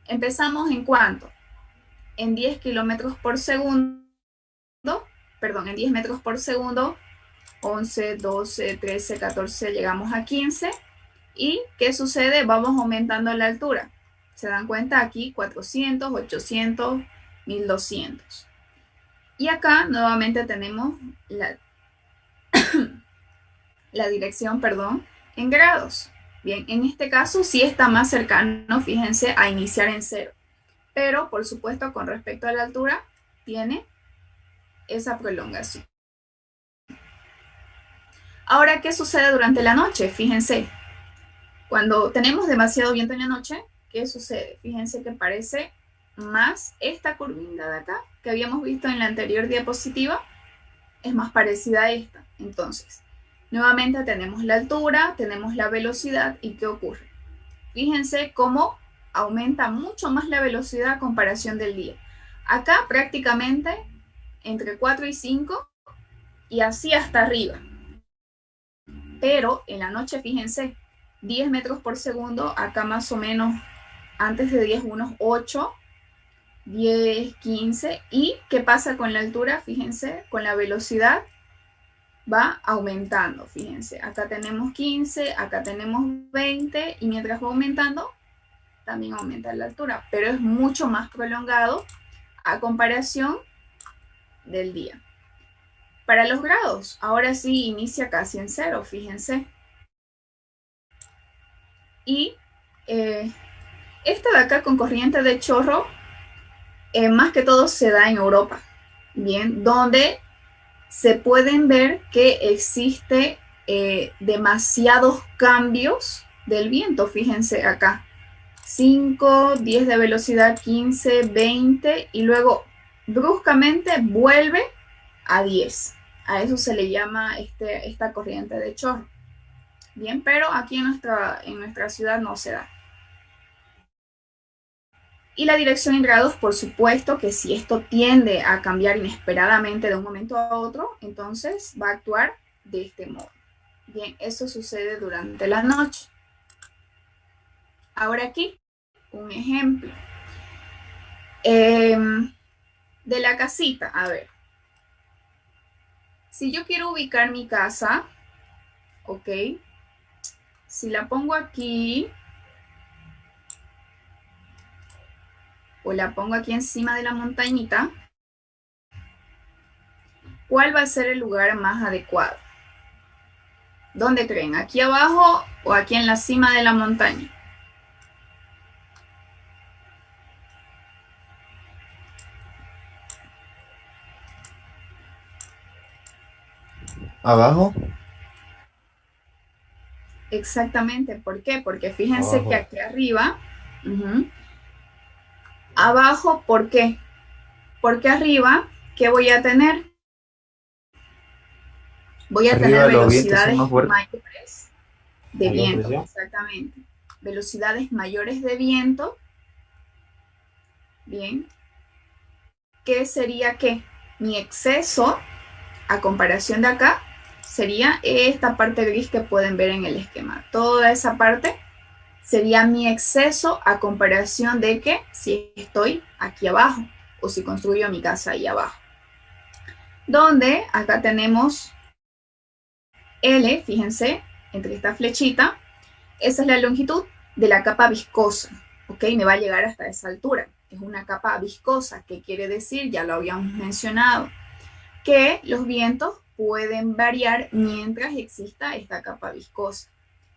empezamos en ¿cuánto? En 10 kilómetros por segundo, perdón, en 10 metros por segundo, 11, 12, 13, 14, llegamos a 15. ¿Y qué sucede? Vamos aumentando la altura. ¿Se dan cuenta? Aquí 400, 800, 1200. Y acá nuevamente tenemos la dirección, perdón, en grados. Bien, en este caso sí está más cercano, fíjense, a iniciar en 0. Pero, por supuesto, con respecto a la altura, tiene esa prolongación. Ahora, ¿qué sucede durante la noche? Fíjense, cuando tenemos demasiado viento en la noche, ¿qué sucede? Fíjense que parece más esta curvita de acá, que habíamos visto en la anterior diapositiva, es más parecida a esta. Entonces, nuevamente tenemos la altura, tenemos la velocidad, ¿y qué ocurre? Fíjense cómo aumenta mucho más la velocidad a comparación del día. Acá prácticamente entre 4 y 5 y así hasta arriba. Pero en la noche, fíjense, 10 metros por segundo, acá más o menos antes de 10 unos 8, 10, 15. ¿Y qué pasa con la altura? Fíjense, con la velocidad va aumentando, fíjense. Acá tenemos 15, acá tenemos 20 y mientras va aumentando, también aumenta la altura, pero es mucho más prolongado a comparación del día. Para los grados, ahora sí inicia casi en 0, fíjense. Y esta de acá con corriente de chorro, más que todo se da en Europa, bien, donde se pueden ver que existe demasiados cambios del viento, fíjense acá. 5, 10 de velocidad, 15, 20 y luego bruscamente vuelve a 10. A eso se le llama esta corriente de chorro. Bien, pero aquí en nuestra ciudad no se da. Y la dirección en grados, por supuesto que si esto tiende a cambiar inesperadamente de un momento a otro, entonces va a actuar de este modo. Bien, eso sucede durante la noche. Ahora aquí, un ejemplo. De la casita, a ver. Si yo quiero ubicar mi casa, ok, si la pongo aquí, o la pongo aquí encima de la montañita, ¿cuál va a ser el lugar más adecuado? ¿Dónde creen? ¿Aquí abajo o aquí en la cima de la montaña?
¿Abajo?
Exactamente, ¿por qué? Porque fíjense
Abajo.
que aquí arriba, abajo, ¿por qué? Porque arriba, ¿qué voy a tener? Voy a tener
Arriba los vientos son
velocidades
más fuertes.
mayores de
¿Aló,
viento,
presión?
exactamente. Velocidades mayores de viento, bien. ¿Qué sería qué? Mi exceso, a comparación de acá, sería esta parte gris que pueden ver en el esquema. Toda esa parte sería mi exceso a comparación de que si estoy aquí abajo o si construyo mi casa ahí abajo. Donde acá tenemos L, fíjense, entre esta flechita, esa es la longitud de la capa viscosa. ¿ok? Me va a llegar hasta esa altura. Es una capa viscosa. ¿Qué quiere decir? Ya lo habíamos mencionado, que los vientos pueden variar mientras exista esta capa viscosa.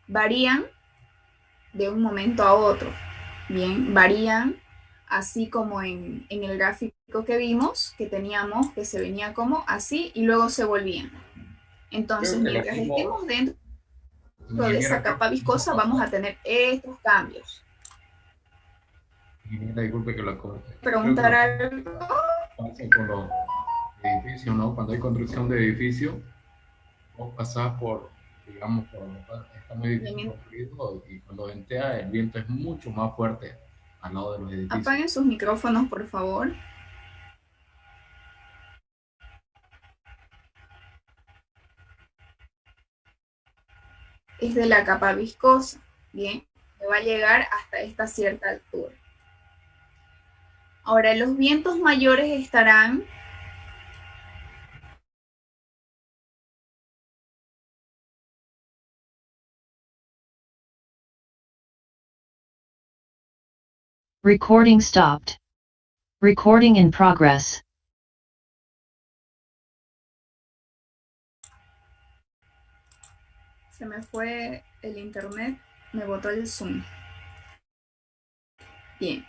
Varían de un momento a otro, bien, varían así como en el gráfico que vimos, que teníamos, que se venía como así y luego se volvían. Entonces, mientras estemos dentro de esa capa viscosa, vamos a tener estos cambios.
Disculpe que lo corte.
Preguntar algo.
Pasa con los edificios, ¿no? Cuando hay construcción de edificios, vos pasás por, digamos, por está muy difícil construido y cuando ventea el viento es mucho más fuerte al lado de los edificios.
Apaguen sus micrófonos, por favor. Es de la capa viscosa, bien, que va a llegar hasta esta cierta altura. Ahora, los vientos mayores estarán
Recording stopped. Recording in progress.
Se me fue el internet, me botó el Zoom. Bien,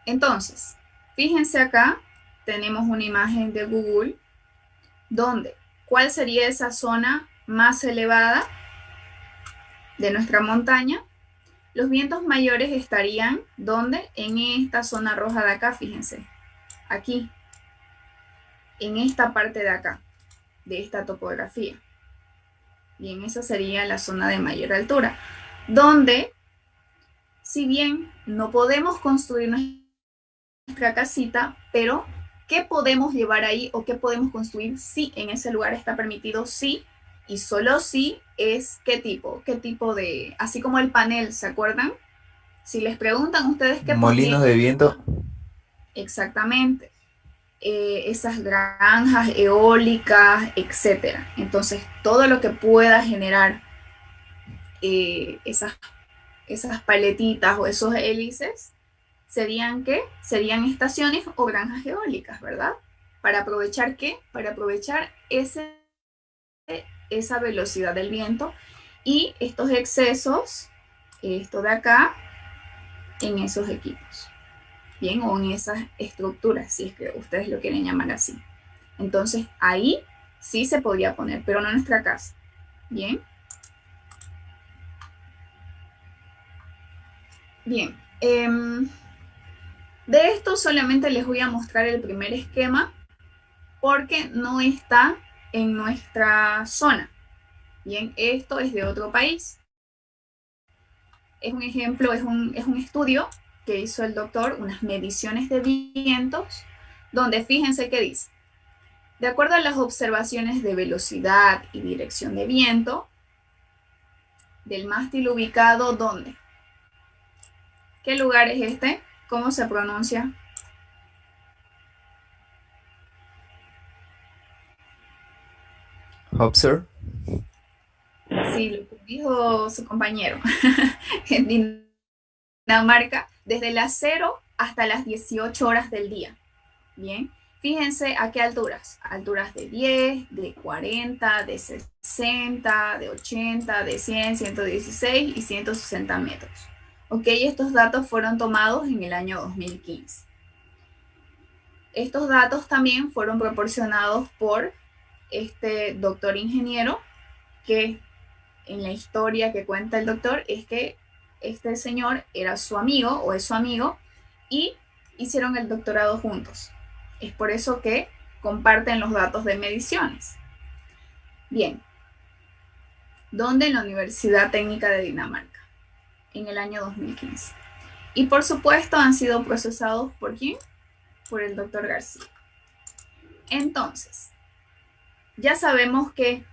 entonces, fíjense acá, tenemos una imagen de Google, donde, ¿cuál sería esa zona más elevada de nuestra montaña? Los vientos mayores estarían, ¿dónde? En esta zona roja de acá, fíjense, aquí, en esta parte de acá, de esta topografía. Bien, esa sería la zona de mayor altura, donde, si bien no podemos construir nuestra casita, pero ¿qué podemos llevar ahí o qué podemos construir si en ese lugar está permitido? Sí, y solo si es ¿qué tipo de, así como el panel, ¿se acuerdan? Si les preguntan ustedes qué
Molinos de viento.
Exactamente. Esas granjas eólicas, etcétera. Entonces, todo lo que pueda generar esas paletitas o esos hélices, ¿serían qué? Serían estaciones o granjas eólicas, ¿verdad? ¿Para aprovechar qué? Para aprovechar esa velocidad del viento y estos excesos, esto de acá, en esos equipos. Bien, o en esas estructuras, si es que ustedes lo quieren llamar así. Entonces, ahí sí se podía poner, pero no en nuestra casa. Bien. Bien. De esto solamente les voy a mostrar el primer esquema porque no está en nuestra zona. Bien, esto es de otro país. Es un ejemplo, es un estudio que hizo el doctor, unas mediciones de vientos, donde fíjense qué dice. De acuerdo a las observaciones de velocidad y dirección de viento, del mástil ubicado, ¿dónde? ¿Qué lugar es este? ¿Cómo se pronuncia?
Observe.
Sí, lo que dijo su compañero. En Dinamarca, desde las 0 hasta las 18 horas del día. Bien, fíjense a qué alturas. Alturas de 10, de 40, de 60, de 80, de 100, 116 y 160 metros. Ok, estos datos fueron tomados en el año 2015. Estos datos también fueron proporcionados por este doctor ingeniero, que en la historia que cuenta el doctor es que este señor era su amigo o es su amigo y hicieron el doctorado juntos. Es por eso que comparten los datos de mediciones. Bien, ¿dónde? En la Universidad Técnica de Dinamarca, en el año 2015. Y por supuesto han sido procesados ¿por quién? Por el doctor García. Entonces, ya sabemos que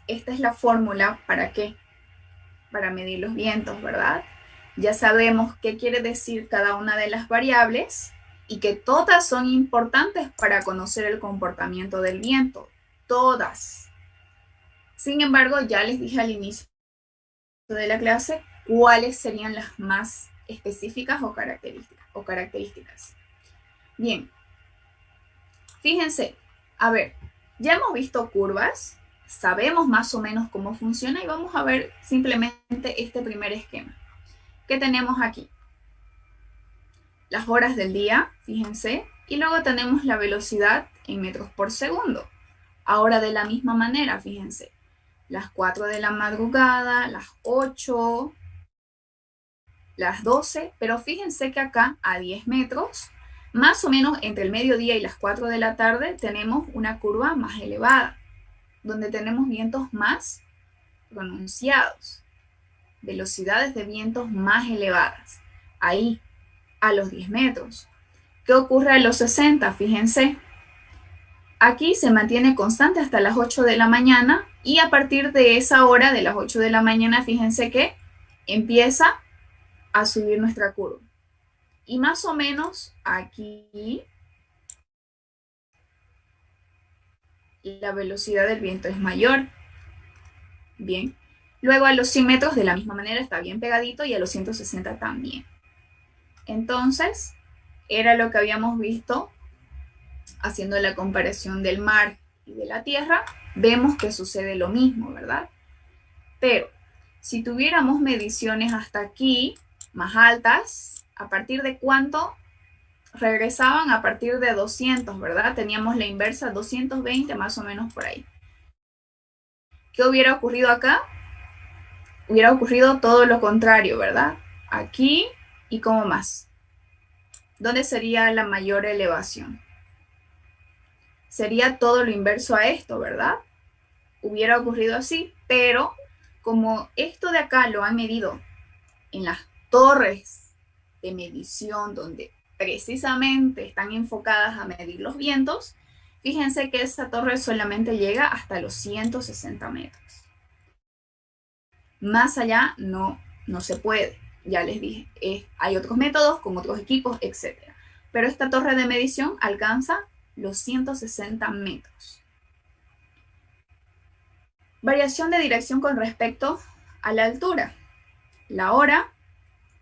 esta es la fórmula ¿para qué? Para medir los vientos, ¿verdad? Ya sabemos qué quiere decir cada una de las variables y que todas son importantes para conocer el comportamiento del viento. Todas. Sin embargo, ya les dije al inicio de la clase cuáles serían las más específicas o características. Bien, fíjense, a ver, ya hemos visto curvas, sabemos más o menos cómo funciona y vamos a ver simplemente este primer esquema. ¿Qué tenemos aquí? Las horas del día, fíjense, y luego tenemos la velocidad en metros por segundo. Ahora de la misma manera, fíjense, las 4 de la madrugada, las 8, las 12, pero fíjense que acá a 10 metros, más o menos entre el mediodía y las 4 de la tarde, tenemos una curva más elevada, donde tenemos vientos más pronunciados, velocidades de vientos más elevadas, ahí, a los 10 metros. ¿Qué ocurre a los 60? Fíjense, aquí se mantiene constante hasta las 8 de la mañana y a partir de esa hora, de las 8 de la mañana, fíjense que empieza a subir nuestra curva. Y más o menos aquí la velocidad del viento es mayor. Bien. Luego a los 100 metros de la misma manera está bien pegadito y a los 160 también. Entonces, era lo que habíamos visto haciendo la comparación del mar y de la tierra. Vemos que sucede lo mismo, ¿verdad? Pero si tuviéramos mediciones hasta aquí, más altas, ¿a partir de cuánto regresaban? A partir de 200, ¿verdad? Teníamos la inversa, 220 más o menos por ahí. ¿Qué hubiera ocurrido acá? Hubiera ocurrido todo lo contrario, ¿verdad? Aquí y como más. ¿Dónde sería la mayor elevación? Sería todo lo inverso a esto, ¿verdad? Hubiera ocurrido así, pero como esto de acá lo han medido en las torres de medición donde precisamente están enfocadas a medir los vientos, fíjense que esa torre solamente llega hasta los 160 metros. Más allá no se puede, ya les dije, hay otros métodos con otros equipos, etc. Pero esta torre de medición alcanza los 160 metros. Variación de dirección con respecto a la altura, la hora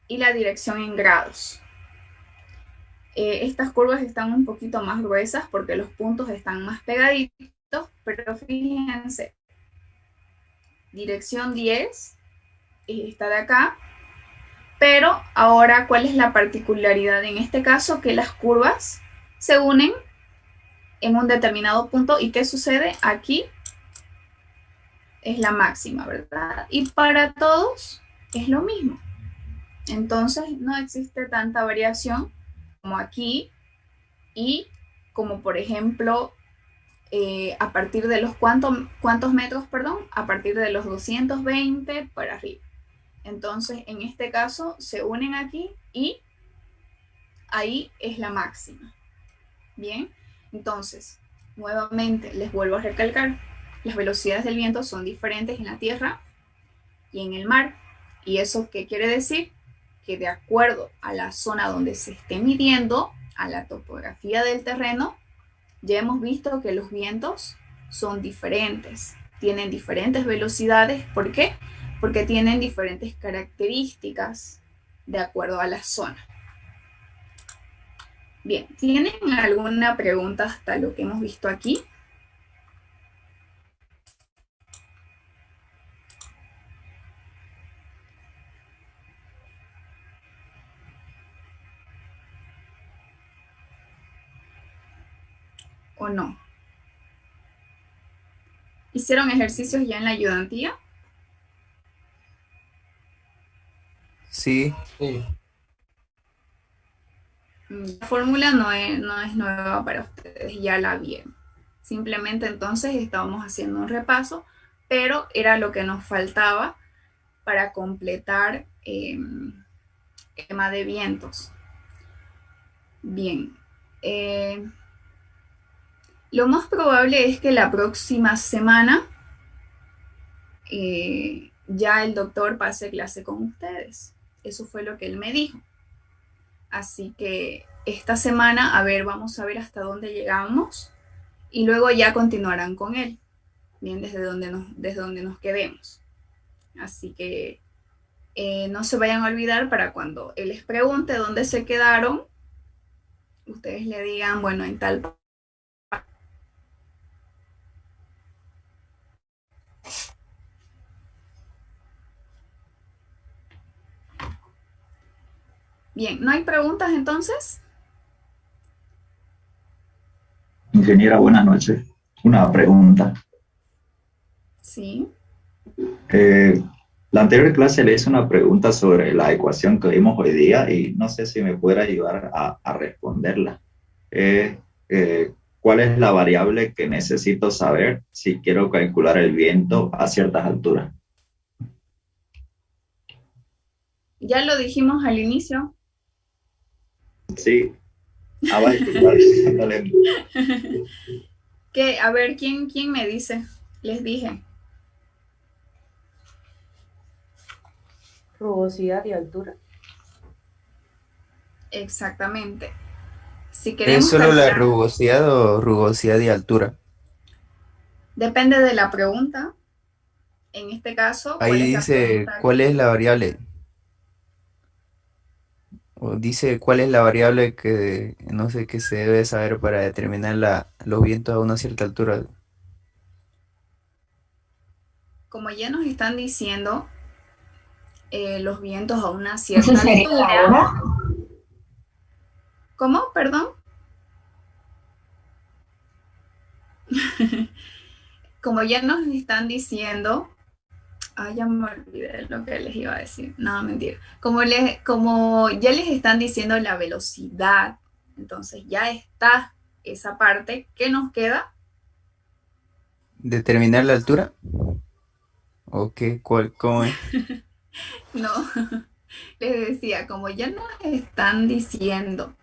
y la dirección en grados. Estas curvas están un poquito más gruesas porque los puntos están más pegaditos, pero fíjense, dirección 10 está de acá, pero ahora, ¿cuál es la particularidad en este caso? Que las curvas se unen en un determinado punto y ¿qué sucede? Aquí es la máxima, ¿verdad? Y para todos es lo mismo. Entonces no existe tanta variación como aquí y como por ejemplo a partir de los ¿cuántos metros, perdón? A partir de los 220 para arriba. Entonces en este caso se unen aquí y ahí es la máxima. Bien, entonces nuevamente les vuelvo a recalcar, las velocidades del viento son diferentes en la tierra y en el mar. ¿Y eso qué quiere decir? Que de acuerdo a la zona donde se esté midiendo, a la topografía del terreno, ya hemos visto que los vientos son diferentes, tienen diferentes velocidades. ¿Por qué? Porque tienen diferentes características de acuerdo a la zona. Bien, ¿tienen alguna pregunta hasta lo que hemos visto aquí? ¿O no? ¿Hicieron ejercicios ya en la ayudantía?
Sí.
Sí.
La fórmula no es nueva para ustedes, ya la vieron. Simplemente entonces estábamos haciendo un repaso, pero era lo que nos faltaba para completar el tema de vientos. Bien. Lo más probable es que la próxima semana ya el doctor pase clase con ustedes. Eso fue lo que él me dijo. Así que esta semana, a ver, vamos a ver hasta dónde llegamos y luego ya continuarán con él, bien, desde donde nos quedemos. Así que No se vayan a olvidar para cuando él les pregunte dónde se quedaron, ustedes le digan, bueno, en tal. Bien, ¿no hay preguntas entonces?
Ingeniera, buenas noches. Una pregunta.
Sí.
Eh, la anterior clase le hice una pregunta sobre la ecuación que vimos hoy día y no sé si me pudiera ayudar a responderla. Eh, ¿Cuál es la variable que necesito saber si quiero calcular el viento a ciertas alturas?
Ya lo dijimos al inicio.
Sí. Ah, vale, vale.
Que, a ver, ¿quién me dice? Les dije.
Rugosidad y altura.
Exactamente. Si
¿Es
queremos
solo la
calcular,
rugosidad o rugosidad y altura?
depende de la pregunta. En este caso,
Ahí
¿cuál es la
dice
pregunta?
cuál es la variable, o dice cuál es la variable que no sé qué se debe saber para determinar los vientos a una cierta altura.
Como ya nos están diciendo, los vientos a una cierta altura. ¿Cómo? Perdón. Como ya nos están diciendo, ya me olvidé lo que les iba a decir. No, mentira. Como ya les están diciendo la velocidad, entonces ya está esa parte. ¿Qué nos queda?
¿Determinar la altura? ¿O qué? ¿Cómo es?
No, les decía, como ya nos están diciendo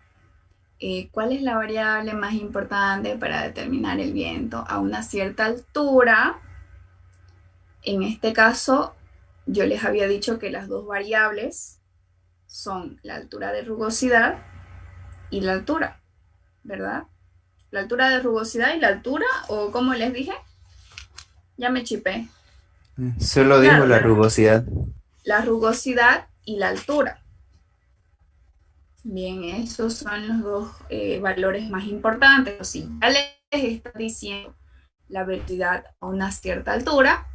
cuál es la variable más importante para determinar el viento a una cierta altura, en este caso yo les había dicho que las dos variables son la altura de rugosidad y la altura, ¿verdad? La altura de rugosidad y la altura, o como les dije, ya me chipé.
Solo dijo
Claro,
la rugosidad.
la rugosidad y la altura. Bien, esos son los dos valores más importantes. Si ya les está diciendo la velocidad a una cierta altura,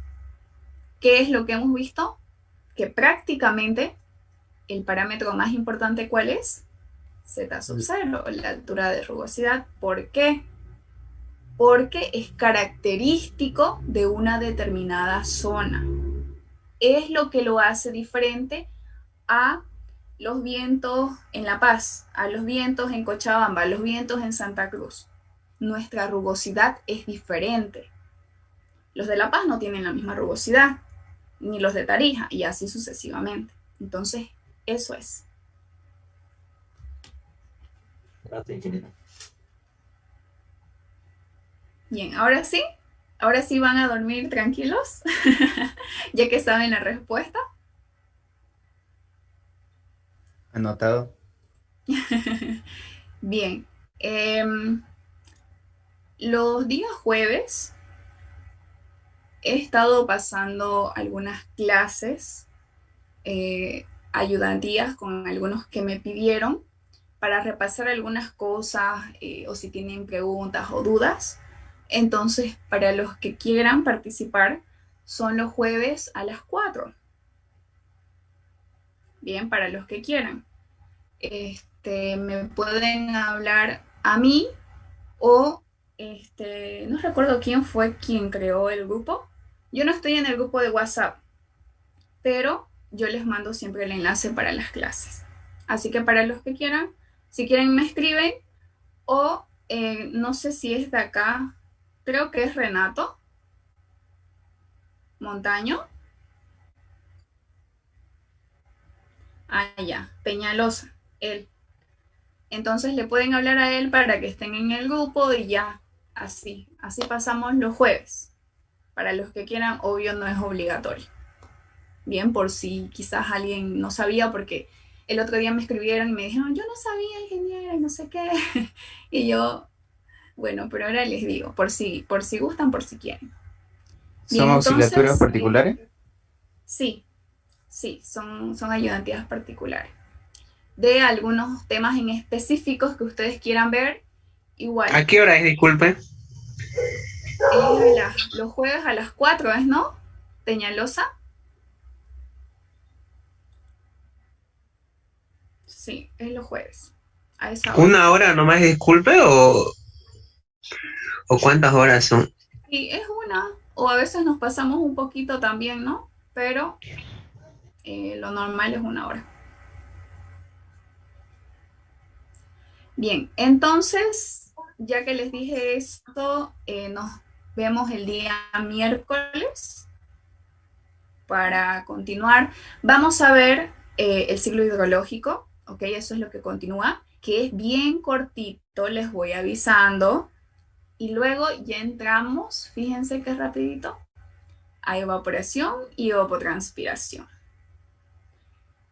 ¿qué es lo que hemos visto? Que prácticamente el parámetro más importante, ¿cuál es? Z sub 0, la altura de rugosidad. ¿Por qué? Porque es característico de una determinada zona. Es lo que lo hace diferente a los vientos en La Paz, a los vientos en Cochabamba, a los vientos en Santa Cruz. Nuestra rugosidad es diferente. Los de La Paz no tienen la misma rugosidad, ni los de Tarija, y así sucesivamente. Entonces, eso es.
Gracias, ingeniero.
Bien, ahora sí van a dormir tranquilos, ya que saben la respuesta.
Anotado.
Bien, los días jueves he estado pasando algunas clases, ayudantías con algunos que me pidieron para repasar algunas cosas o si tienen preguntas o dudas. Entonces, para los que quieran participar, son los jueves a las 4. Bien, para los que quieran. Me pueden hablar a mí o no recuerdo quién fue quien creó el grupo. Yo no estoy en el grupo de WhatsApp, pero yo les mando siempre el enlace para las clases. Así que para los que quieran, si quieren me escriben o no sé si es de acá, creo que es Renato Montaño. Ya, Peñalosa, él. Entonces le pueden hablar a él para que estén en el grupo y ya, así pasamos los jueves. Para los que quieran, obvio no es obligatorio. Bien, por si quizás alguien no sabía, porque el otro día me escribieron y me dijeron, yo no sabía, ingeniera, y no sé qué. Y yo, bueno, pero ahora les digo, por si gustan, por si quieren.
¿Son
Bien,
auxiliaturas
entonces,
particulares?
sí, Sí, son ayudantías particulares. De algunos temas en específicos que ustedes quieran ver, igual.
¿A qué hora es, disculpe?
Los jueves a las 4, ¿es, no? Peñalosa. Sí, es los jueves. A esa hora.
¿Una hora nomás, disculpe, o cuántas horas son?
Sí, es una. O a veces nos pasamos un poquito también, ¿no? Pero lo normal es una hora. Bien, entonces, ya que les dije esto, nos vemos el día miércoles para continuar. Vamos a ver el ciclo hidrológico, ¿ok? Eso es lo que continúa, que es bien cortito, les voy avisando. Y luego ya entramos, fíjense que rapidito, a evaporación y evapotranspiración.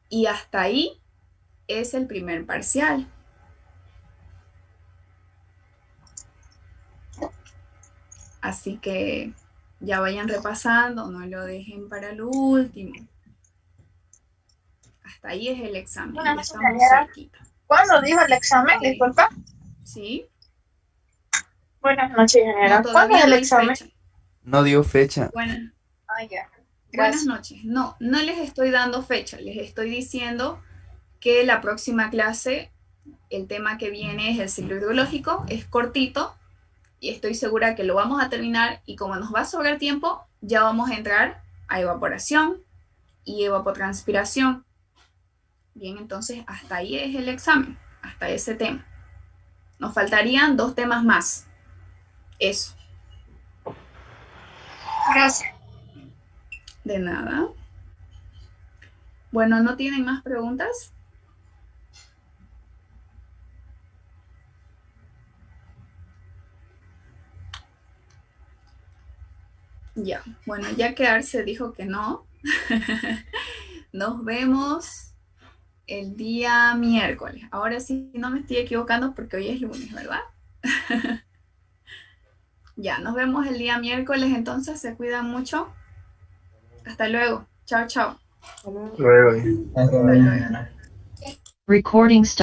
Y hasta ahí es el primer parcial. Así que ya vayan repasando, no lo dejen para lo último. Hasta ahí es el examen, ya estamos cerquita.
¿Cuándo dijo el examen? Disculpa.
¿Sí?
Buenas noches, general.
No,
¿Cuándo es el
no hay
examen?
fecha.
No dio fecha.
Bueno,
Ya.
buenas noches. No les estoy dando fecha, les estoy diciendo que la próxima clase, el tema que viene es el ciclo hidrológico, es cortito, y estoy segura que lo vamos a terminar, y como nos va a sobrar tiempo, ya vamos a entrar a evaporación y evapotranspiración. Bien, entonces hasta ahí es el examen, hasta ese tema. Nos faltarían 2 temas más. Eso.
Gracias.
De nada. Bueno, ¿no tienen más preguntas? Ya, bueno, ya que Arce dijo que no, nos vemos el día miércoles. Ahora sí, no me estoy equivocando porque hoy es lunes, ¿verdad? Ya, nos vemos el día miércoles, entonces se cuidan mucho. Hasta luego. Chao, chao.
Luego.
Hasta luego.
Recording stopped.